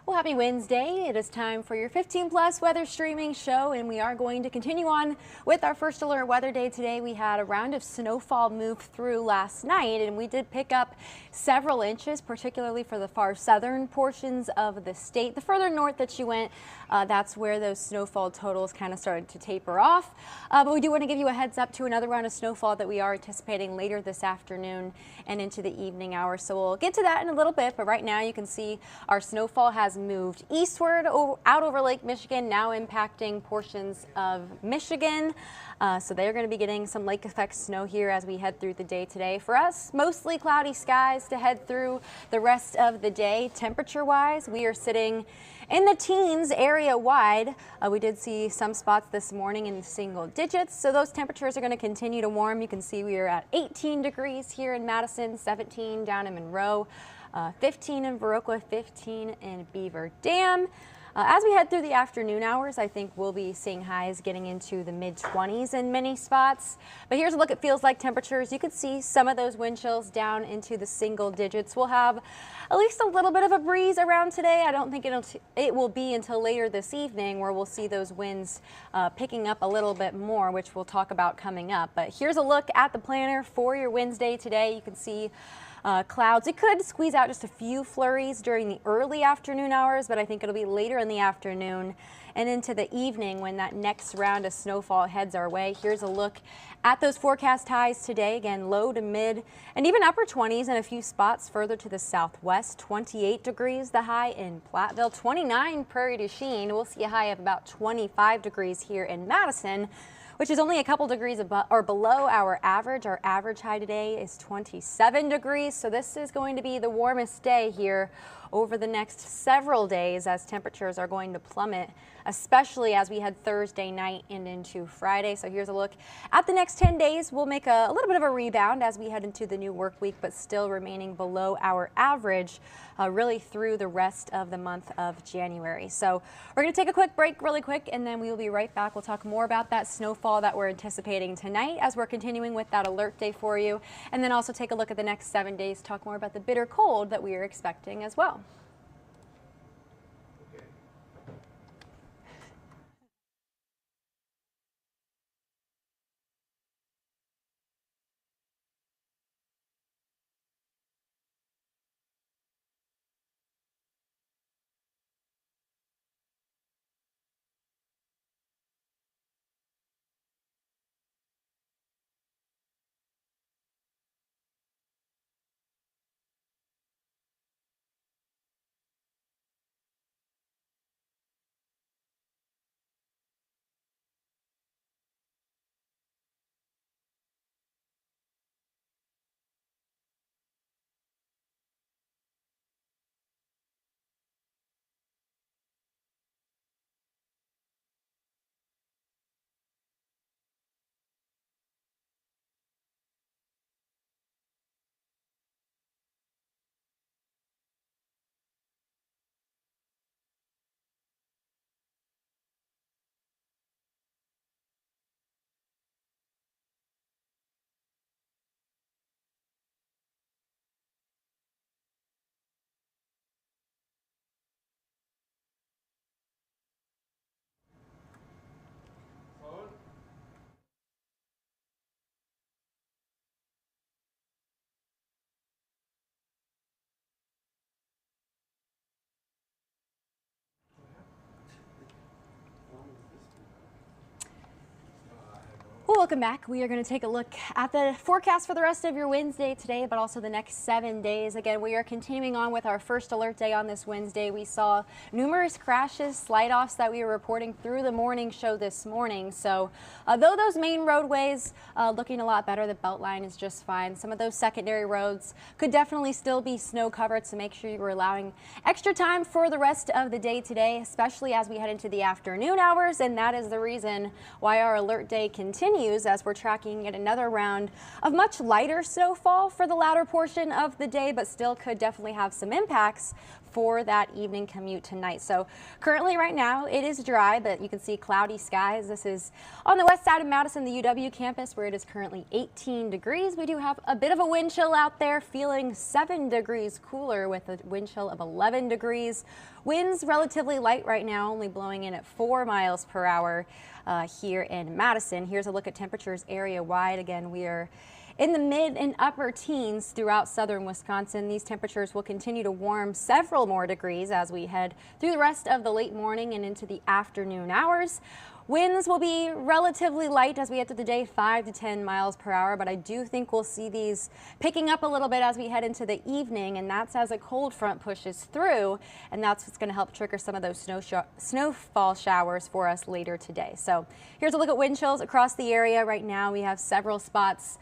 Well, happy Wednesday. It is time for your 15 plus weather streaming show, and we are going to continue on with our first alert weather day today. We had a round of snowfall move through last night, and we did pick up several inches, particularly for the far southern portions of the state. The further north that you went, that's where those snowfall totals kind of started to taper off. But we do want to give you a heads up to another round of snowfall that we are anticipating later this afternoon and into the evening hours. So we'll get to that in a little bit, but right now you can see our snowfall has moved eastward out over Lake Michigan, now impacting portions of Michigan. So they're going to be getting some lake effect snow here as we head through the day today. For us, mostly cloudy skies to head through the rest of the day. Temperature wise, we are sitting in the teens area wide. We did see some spots this morning in single digits, so those temperatures are going to continue to warm. You can see we are at 18 degrees here in Madison, 17 down in Monroe, 15 in Viroqua, 15 in Beaver Dam. As we head through the afternoon hours, I think we'll be seeing highs getting into the mid-20s in many spots. But here's a look at feels like temperatures. You could see some of those wind chills down into the single digits. We'll have at least a little bit of a breeze around today. I don't think it will be until later this evening where we'll see those winds picking up a little bit more, which we'll talk about coming up. But here's a look at the planner for your Wednesday today. You can see clouds. It could squeeze out just a few flurries during the early afternoon hours, but I think it'll be later in the afternoon and into the evening when that next round of snowfall heads our way. Here's a look at those forecast highs today. Again, low to mid and even upper 20s in a few spots further to the southwest. 28 degrees the high in Platteville, 29 Prairie du Chien. We'll see a high of about 25 degrees here in Madison, which is only a couple degrees above or below our average. Our average high today is 27 degrees, so this is going to be the warmest day here over the next several days as temperatures are going to plummet, especially as we head Thursday night and into Friday. So here's a look at the next 10 days. We'll make a little bit of a rebound as we head into the new work week, but still remaining below our average really through the rest of the month of January. So we're going to take a quick break really quick, and then we will be right back. We'll talk more about that snowfall that we're anticipating tonight as we're continuing with that alert day for you, and then also take a look at the next 7 days, talk more about the bitter cold that we are expecting as well. Well, welcome back. We are going to take a look at the forecast for the rest of your Wednesday today, but also the next 7 days. Again, we are continuing on with our first alert day on this Wednesday. We saw numerous crashes, slide-offs that we were reporting through the morning show this morning. So though those main roadways looking a lot better, the Beltline is just fine. Some of those secondary roads could definitely still be snow covered, so make sure you are allowing extra time for the rest of the day today, especially as we head into the afternoon hours. And that is the reason why our alert day continues as we're tracking yet another round of much lighter snowfall for the latter portion of the day, but still could definitely have some impacts for that evening commute tonight. So currently right now it is dry, but you can see cloudy skies. This is on the west side of Madison, the UW campus, where it is currently 18 degrees. We do have a bit of a wind chill out there, feeling 7 degrees cooler with a wind chill of 11 degrees. Winds relatively light right now, only blowing in at 4 miles per hour here in Madison. Here's a look at temperatures area wide. Again, we are in the mid and upper teens throughout southern Wisconsin. These temperatures will continue to warm several more degrees as we head through the rest of the late morning and into the afternoon hours. Winds will be relatively light as we head through the day, 5 to 10 miles per hour, but I do think we'll see these picking up a little bit as we head into the evening, and that's as a cold front pushes through, and that's what's going to help trigger some of those snowfall showers for us later today. So here's a look at wind chills across the area. Right now we have several spots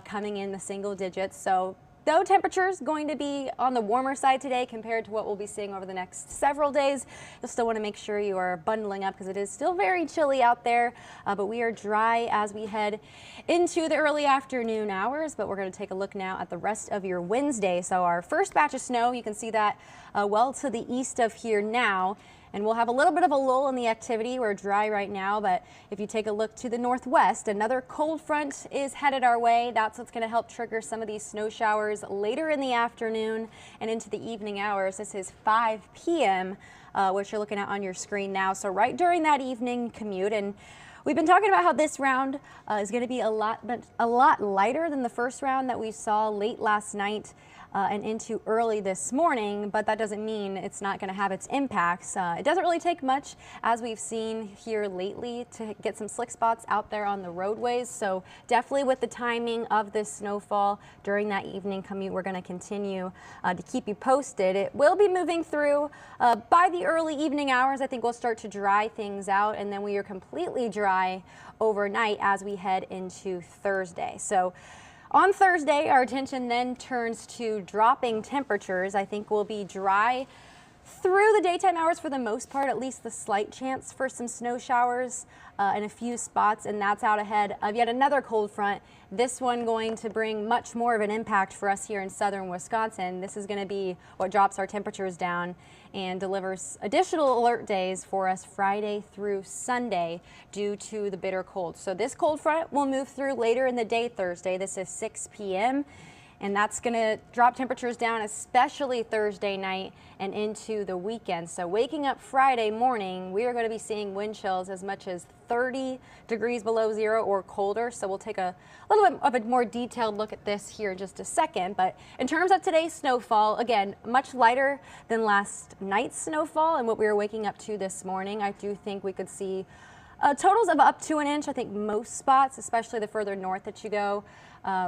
coming in the single digits. So though temperatures going to be on the warmer side today compared to what we'll be seeing over the next several days, you'll still want to make sure you are bundling up because it is still very chilly out there. But we are dry as we head into the early afternoon hours. But we're going to take a look now at the rest of your Wednesday. So our first batch of snow, you can see that well to the east of here now. And we'll have a little bit of a lull in the activity. We're dry right now, but if you take a look to the northwest, another cold front is headed our way. That's what's going to help trigger some of these snow showers later in the afternoon and into the evening hours. This is 5 p.m., which you're looking at on your screen now. So right during that evening commute, and we've been talking about how this round is going to be a lot lighter than the first round that we saw late last night and into early this morning, but that doesn't mean it's not going to have its impacts. It doesn't really take much, as we've seen here lately, to get some slick spots out there on the roadways. So definitely with the timing of this snowfall during that evening commute, we're going to continue to keep you posted. It will be moving through by the early evening hours. I think we'll start to dry things out, and then we are completely dry overnight as we head into Thursday. So on Thursday, our attention then turns to dropping temperatures. I think we'll be dry through the daytime hours for the most part, at least the slight chance for some snow showers in a few spots, and that's out ahead of yet another cold front. This one going to bring much more of an impact for us here in southern Wisconsin. This is going to be what drops our temperatures down and delivers additional alert days for us Friday through Sunday due to the bitter cold. So this cold front will move through later in the day Thursday. This is 6 p.m. and that's going to drop temperatures down, especially Thursday night and into the weekend. So waking up Friday morning, we are going to be seeing wind chills as much as 30 degrees below zero or colder. So we'll take a little bit of a more detailed look at this here in just a second. But in terms of today's snowfall, again, much lighter than last night's snowfall and what we were waking up to this morning. I do think we could see totals of up to an inch. I think most spots, especially the further north that you go,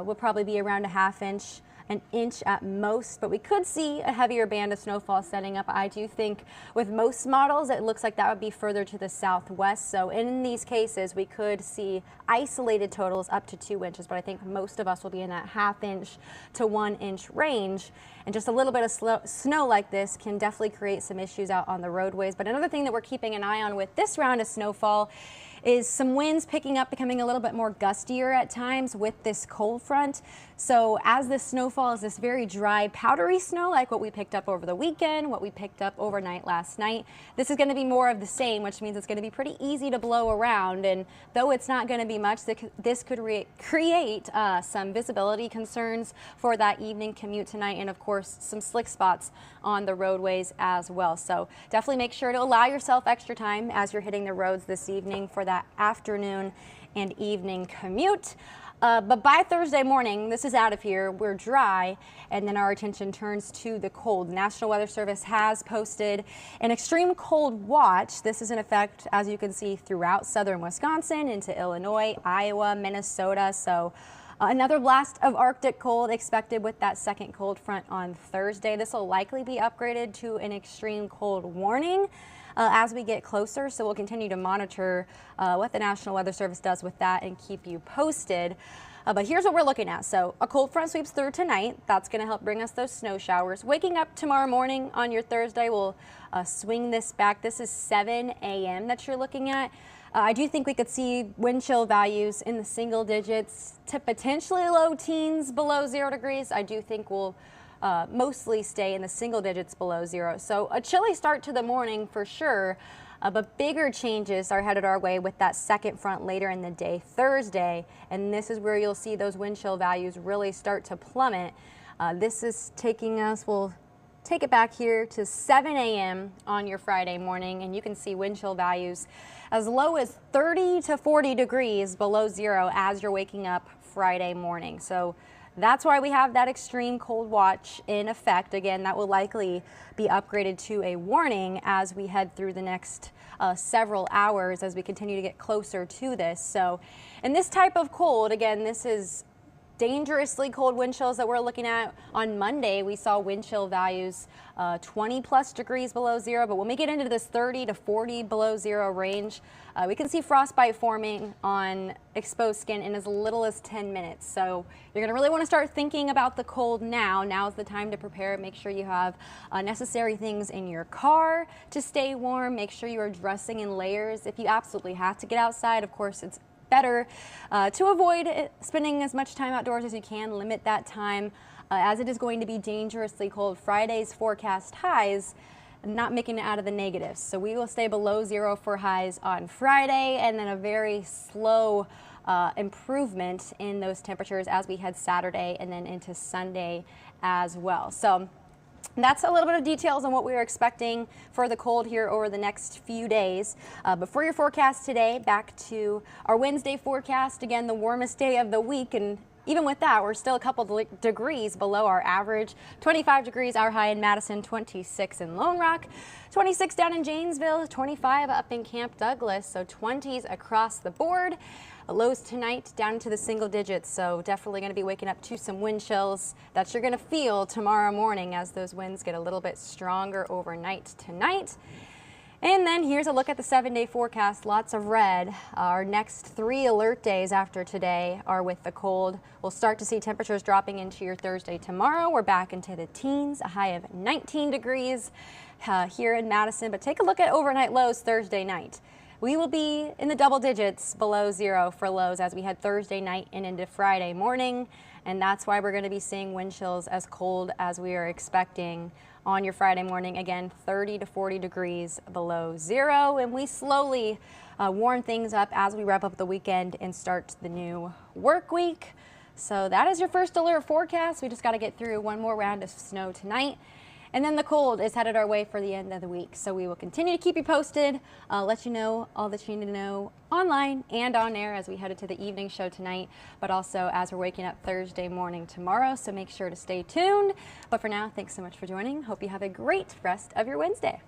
will probably be around a half inch, an inch at most, but we could see a heavier band of snowfall setting up. I do think with most models, it looks like that would be further to the southwest. So in these cases, we could see isolated totals up to 2 inches, but I think most of us will be in that half inch to 1 inch range. And just a little bit of snow like this can definitely create some issues out on the roadways. But another thing that we're keeping an eye on with this round of snowfall is some winds picking up, becoming a little bit more gustier at times with this cold front. So as this snowfall is this very dry, powdery snow like what we picked up over the weekend, what we picked up overnight last night, this is going to be more of the same, which means it's going to be pretty easy to blow around. And though it's not going to be much, this could create some visibility concerns for that evening commute tonight, and of course some slick spots on the roadways as well. So definitely make sure to allow yourself extra time as you're hitting the roads this evening for that afternoon and evening commute. But by Thursday morning, this is out of here. We're dry, and then our attention turns to the cold. The National Weather Service has posted an extreme cold watch. This is in effect, as you can see, throughout southern Wisconsin into Illinois, Iowa, Minnesota. So another blast of Arctic cold expected with that second cold front on Thursday. This will likely be upgraded to an extreme cold warning as we get closer. So we'll continue to monitor what the National Weather Service does with that and keep you posted. But here's what we're looking at. So a cold front sweeps through tonight. That's going to help bring us those snow showers. Waking up tomorrow morning on your Thursday, we'll swing this back. This is 7 a.m. that you're looking at. I do think we could see wind chill values in the single digits to potentially low teens below 0 degrees. I do think we'll mostly stay in the single digits below zero. So a chilly start to the morning for sure. But bigger changes are headed our way with that second front later in the day, Thursday, and this is where you'll see those wind chill values really start to plummet. This is taking us, we'll take it back here to 7 a.m. on your Friday morning, and you can see wind chill values as low as 30 to 40 degrees below zero as you're waking up Friday morning. So that's why we have that extreme cold watch in effect. Again, that will likely be upgraded to a warning as we head through the next several hours as we continue to get closer to this. So in this type of cold, again, this is dangerously cold wind chills that we're looking at. On Monday, we saw wind chill values 20 plus degrees below zero, but when we get into this 30 to 40 below zero range, we can see frostbite forming on exposed skin in as little as 10 minutes. So you're gonna really wanna start thinking about the cold now. Now's the time to prepare. Make sure you have necessary things in your car to stay warm. Make sure you are dressing in layers. If you absolutely have to get outside, of course, it's better to avoid spending as much time outdoors as you can. Limit that time as it is going to be dangerously cold. Friday's forecast highs not making it out of the negatives. So we will stay below zero for highs on Friday, and then a very slow improvement in those temperatures as we head Saturday and then into Sunday as well. So that's a little bit of details on what we are expecting for the cold here over the next few days. But for your forecast today, back to our Wednesday forecast, again, the warmest day of the week. And even with that, we're still a couple degrees below our average. 25 degrees, our high in Madison, 26 in Lone Rock, 26 down in Janesville, 25 up in Camp Douglas, so 20s across the board. Lows tonight down to the single digits, so definitely going to be waking up to some wind chills that you're going to feel tomorrow morning as those winds get a little bit stronger overnight tonight. And then here's a look at the 7-day forecast. Lots of red. Our next 3 alert days after today are with the cold. We'll start to see temperatures dropping into your Thursday tomorrow. We're back into the teens, a high of 19 degrees here in Madison. But take a look at overnight lows Thursday night. We will be in the double digits below zero for lows as we head Thursday night and into Friday morning. And that's why we're going to be seeing wind chills as cold as we are expecting on your Friday morning. Again, 30 to 40 degrees below zero. And we slowly warm things up as we wrap up the weekend and start the new work week. So that is your first alert forecast. We just got to get through one more round of snow tonight. And then the cold is headed our way for the end of the week. So we will continue to keep you posted, let you know all that you need to know online and on air as we head into the evening show tonight, but also as we're waking up Thursday morning tomorrow. So make sure to stay tuned. But for now, thanks so much for joining. Hope you have a great rest of your Wednesday.